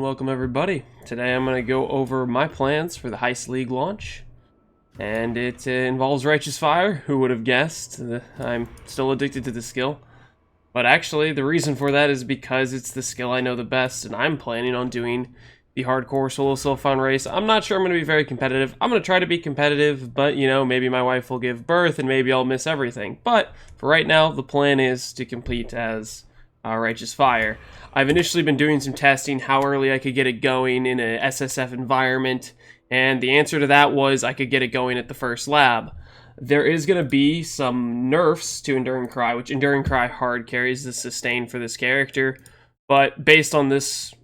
and welcome everybody. Today I'm going to go over my plans for the Heist League launch, and it involves Righteous Fire. Who would have guessed? I'm still addicted to the skill, but actually the reason for that is because it's the skill I know the best, and I'm planning on doing the hardcore solo self-found race. I'm not sure I'm going to be very competitive. I'm going to try to be competitive, but you know, maybe my wife will give birth and maybe I'll miss everything. But for right now, the plan is to complete as Righteous Fire. I've initially been doing some testing how early I could get it going in a SSF environment, and the answer to that was I could get it going at the first lab. There is going to be some nerfs to Enduring Cry, which Enduring Cry hard carries the sustain for this character, but based on this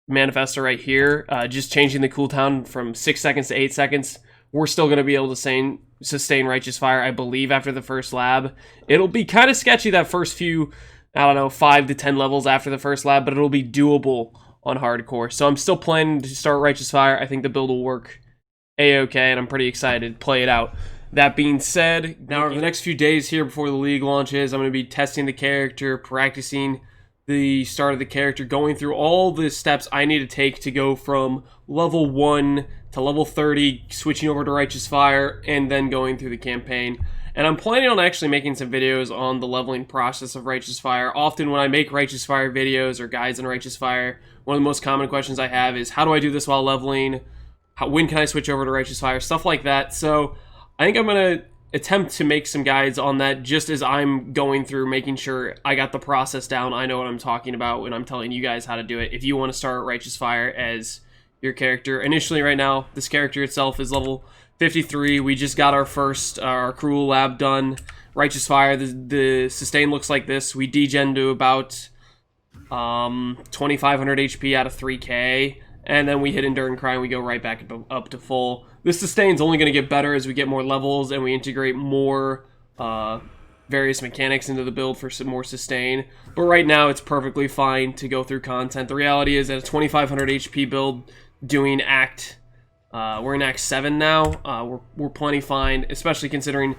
manifesto right here, just changing the cooldown from 6 seconds to 8 seconds, we're still going to be able to sustain Righteous Fire, I believe, after the first lab. It'll be kind of sketchy that first few, I don't know, 5 to 10 levels after the first lab, but it'll be doable on hardcore. So I'm still planning to start Righteous Fire. I think the build will work a-okay, and I'm pretty excited to play it out. That being said, now over the next few days here before the league launches, I'm going to be testing the character, practicing the start of the character, going through all the steps I need to take to go from level 1 to level 30, switching over to Righteous Fire, and then going through the campaign. And I'm planning on actually making some videos on the leveling process of Righteous Fire. Often when I make Righteous Fire videos or guides on Righteous Fire, one of the most common questions I have is, how do I do this while leveling? When can I switch over to Righteous Fire? Stuff like that. So I think I'm going to attempt to make some guides on that just as I'm going through, making sure I got the process down. I know what I'm talking about when I'm telling you guys how to do it. If you want to start Righteous Fire as your character. Initially right now, this character itself is level 53. We just got our first cruel lab done. Righteous Fire, the sustain looks like this. We degen to about 2500 HP out of 3k, and then we hit Enduring Cry and we go right back up to full. This sustain's only going to get better as we get more levels and we integrate more various mechanics into the build for some more sustain. But right now it's perfectly fine to go through content. The reality is that a 2500 HP build doing we're in Act 7 now. We're plenty fine, especially considering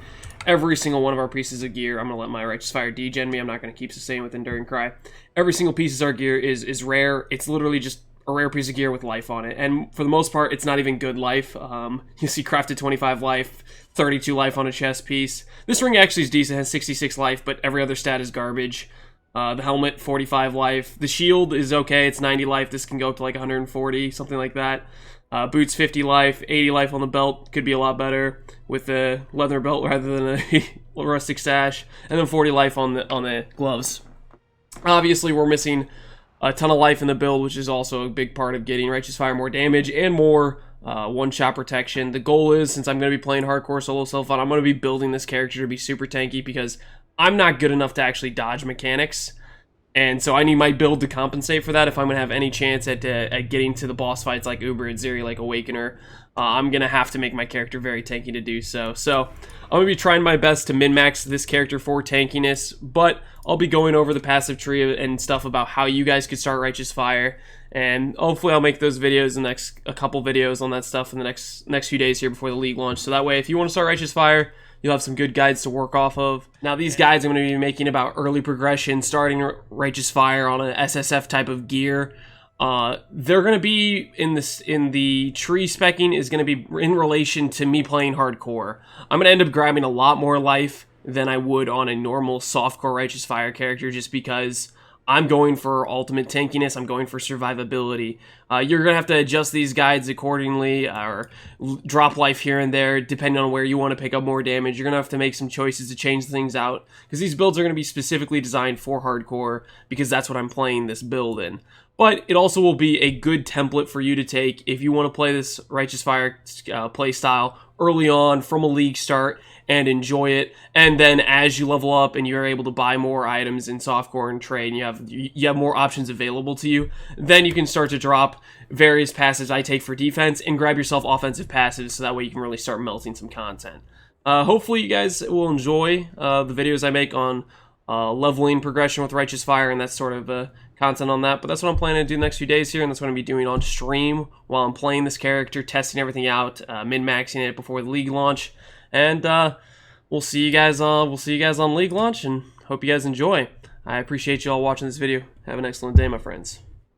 every single one of our pieces of gear. I'm going to let my Righteous Fire degen me. I'm not going to keep sustaining with Enduring Cry. Every single piece of our gear is rare. It's literally just a rare piece of gear with life on it. And for the most part, it's not even good life. You see crafted 25 life, 32 life on a chest piece. This ring actually is decent, has 66 life, but every other stat is garbage. The helmet, 45 life. The shield is okay, it's 90 life. This can go up to like 140, something like that. Boots, 50 life, 80 life on the belt. Could be a lot better with a leather belt rather than a rustic sash. And then 40 life on the gloves. Obviously, we're missing a ton of life in the build, which is also a big part of getting Righteous Fire more damage and more one-shot protection. The goal is, since I'm going to be playing hardcore solo self-found, I'm going to be building this character to be super tanky because I'm not good enough to actually dodge mechanics. And so I need my build to compensate for that if I'm going to have any chance at getting to the boss fights like Uber and Zeri, like Awakener. I'm going to have to make my character very tanky to do so. So I'm going to be trying my best to min-max this character for tankiness, but I'll be going over the passive tree and stuff about how you guys could start Righteous Fire. And hopefully I'll make those videos, a couple videos on that stuff in the next few days here before the league launch. So that way, if you want to start Righteous Fire, you'll have some good guides to work off of. Now, these guides I'm going to be making about early progression, starting Righteous Fire on an SSF type of gear. They're going to be in the tree specking is going to be in relation to me playing hardcore. I'm going to end up grabbing a lot more life than I would on a normal softcore Righteous Fire character, just because I'm going for ultimate tankiness. I'm going for survivability. You're going to have to adjust these guides accordingly, or drop life here and there, depending on where you want to pick up more damage. You're going to have to make some choices to change things out, because these builds are going to be specifically designed for hardcore, because that's what I'm playing this build in. But it also will be a good template for you to take if you want to play this Righteous Fire play style early on from a league start and enjoy it. And then as you level up and you're able to buy more items in softcore and trade, and you have more options available to you, then you can start to drop various passives I take for defense and grab yourself offensive passives, so that way you can really start melting some content. Hopefully you guys will enjoy the videos I make on leveling progression with Righteous Fire and that sort of content on that. But that's what I'm planning to do the next few days here, and that's what I'm going to be doing on stream while I'm playing this character, testing everything out, min-maxing it before the league launch. And we'll see you guys on league launch, and hope you guys enjoy. I appreciate you all watching this video. Have an excellent day, my friends.